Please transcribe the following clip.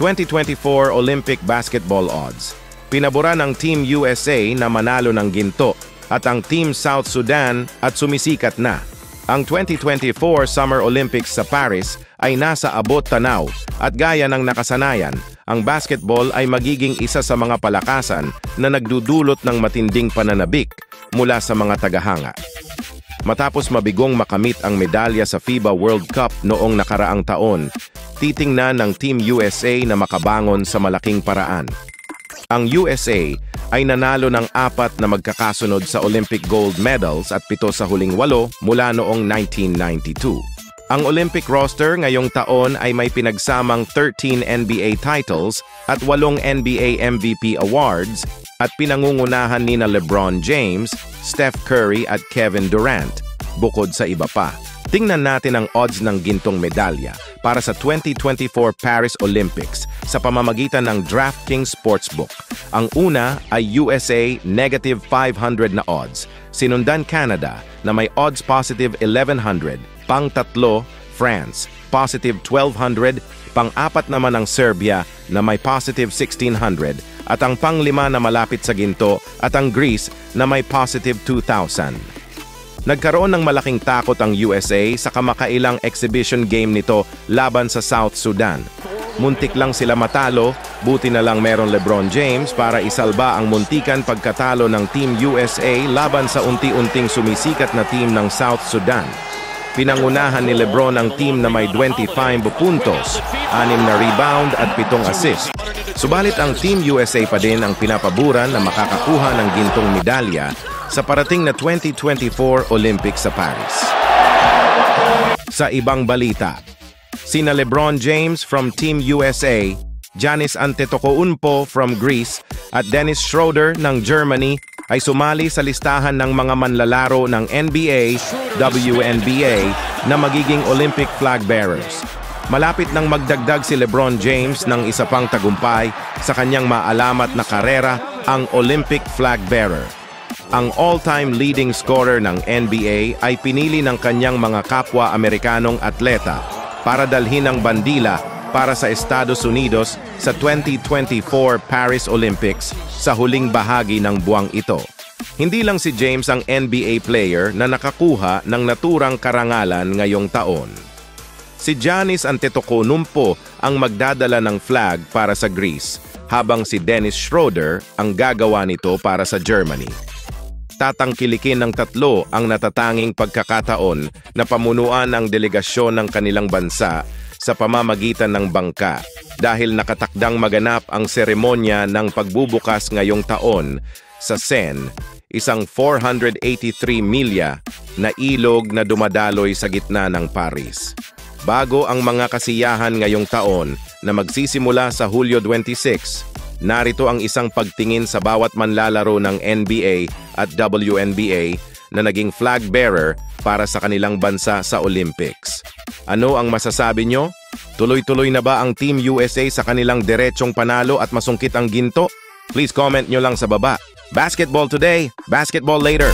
2024 Olympic Basketball Odds. Pinabura ng Team USA na manalo ng ginto at ang Team South Sudan at sumisikat na. Ang 2024 Summer Olympics sa Paris ay nasa abot tanaw at gaya ng nakasanayan, ang basketball ay magiging isa sa mga palakasan na nagdudulot ng matinding pananabik mula sa mga tagahanga. Matapos mabigong makamit ang medalya sa FIBA World Cup noong nakaraang taon, titingnan ng Team USA na makabangon sa malaking paraan. Ang USA ay nanalo ng 4 na magkakasunod sa Olympic gold medals at 7 sa huling 8 mula noong 1992. Ang Olympic roster ngayong taon ay may pinagsamang 13 NBA titles at 8 NBA MVP awards at pinangungunahan nina LeBron James, Steph Curry at Kevin Durant, bukod sa iba pa. Tingnan natin ang odds ng gintong medalya para sa 2024 Paris Olympics sa pamamagitan ng DraftKings Sportsbook. Ang una ay USA -500 na odds, sinundan Canada na may odds positive 1100, pang-3 France, positive 1200, pang-4 naman ang Serbia na may positive 1600, at ang pang-5 na malapit sa ginto at ang Greece na may positive 2000. Nagkaroon ng malaking takot ang USA sa kamakailang exhibition game nito laban sa South Sudan. Muntik lang sila matalo, buti na lang meron LeBron James para isalba ang muntikan pagkatalo ng Team USA laban sa unti-unting sumisikat na team ng South Sudan. Pinangunahan ni LeBron ang team na may 25 puntos, 6 na rebound at 7 assist. Subalit ang Team USA pa din ang pinapaboran na makakakuha ng gintong medalya sa parating na 2024 Olympics sa Paris. Sa ibang balita, sina LeBron James from Team USA, Giannis Antetokounmpo from Greece at Dennis Schroeder ng Germany ay sumali sa listahan ng mga manlalaro ng NBA, WNBA na magiging Olympic flag bearers. Malapit nang magdagdag si LeBron James ng isa pang tagumpay sa kanyang maalamat na karera, ang Olympic flag bearer. Ang all-time leading scorer ng NBA ay pinili ng kanyang mga kapwa Amerikanong atleta para dalhin ang bandila para sa Estados Unidos sa 2024 Paris Olympics sa huling bahagi ng buwang ito. Hindi lang si James ang NBA player na nakakuha ng naturang karangalan ngayong taon. Si Giannis Antetokounmpo ang magdadala ng flag para sa Greece, habang si Dennis Schroeder ang gagawa nito para sa Germany. Tatangkilikin ng tatlo ang natatanging pagkakataon na pamunuan ang delegasyon ng kanilang bansa sa pamamagitan ng bangka dahil nakatakdang maganap ang seremonya ng pagbubukas ngayong taon sa Seine, isang 483 milya na ilog na dumadaloy sa gitna ng Paris. Bago ang mga kasiyahan ngayong taon na magsisimula sa Hulyo 26, narito ang isang pagtingin sa bawat manlalaro ng NBA at WNBA na naging flag bearer para sa kanilang bansa sa Olympics. Ano ang masasabi nyo? Tuloy-tuloy na ba ang Team USA sa kanilang diretsong panalo at masungkit ang ginto? Please comment nyo lang sa baba. Basketball today, basketball later.